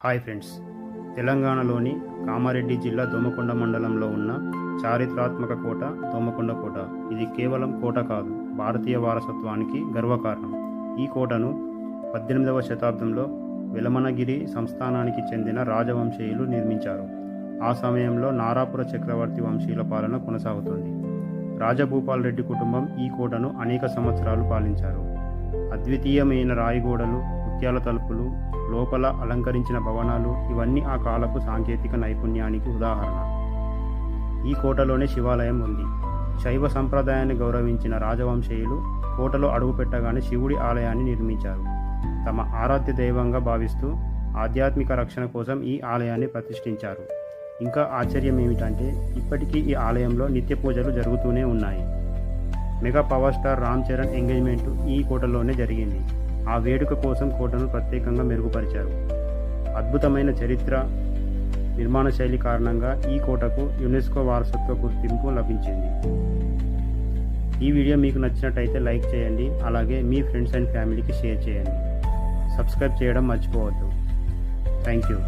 Hi friends, తెలంగాణలోని కామారెడ్డి జిల్లా దోమకొండ మండలంలో ఉన్న చారిత్రాత్మక కోట దోమకొండ కోట. ఇది కేవలం కోట కాదు, భారతీయ వారసత్వానికి గర్వకారణం. ఈ కోటను 18వ శతాబ్దంలో వెలమనగిరి సంస్థానానికి చెందిన రాజవంశీయులు నిర్మించారు. ఆ సమయంలో నారాపుర చక్రవర్తి వంశీయుల పాలన కొనసాగుతుంది. రాజభూపాల్ రెడ్డి కుటుంబం ఈ కోటను అనేక సంవత్సరాలు పాలించారు. అద్వితీయమైన రాయి గోడలు, ముత్యాల తలుపులు, లోపల అలంకరించిన భవనాలు ఇవన్నీ ఆ కాలపు సాంకేతిక నైపుణ్యానికి ఉదాహరణ. ఈ కోటలోనే శివాలయం ఉంది. శైవ సంప్రదాయాన్ని గౌరవించిన రాజవంశీయులు కోటలో అడుగుపెట్టగానే శివుడి ఆలయాన్ని నిర్మించారు. తమ ఆరాధ్య దైవంగా భావిస్తూ ఆధ్యాత్మిక రక్షణ కోసం ఈ ఆలయాన్ని ప్రతిష్ఠించారు. ఇంకా ఆశ్చర్యం ఏమిటంటే ఇప్పటికీ ఈ ఆలయంలో నిత్య పూజలు జరుగుతూనే ఉన్నాయి. Mega power star Ram Charan engagement ఈ కోటలోనే జరిగింది. ఆ వేడుక కోసం కోటను ప్రత్యేకంగా మెరుగుపరిచారు. అద్భుతమైన చరిత్ర, నిర్మాణ శైలి కారణంగా ఈ కోటకు యునెస్కో వారసత్వ గుర్తింపు లభించింది. ఈ వీడియో మీకు నచ్చినట్టయితే లైక్ చేయండి, అలాగే మీ ఫ్రెండ్స్ అండ్ ఫ్యామిలీకి షేర్ చేయండి. సబ్స్క్రైబ్ చేయడం మర్చిపోవద్దు. Thank you.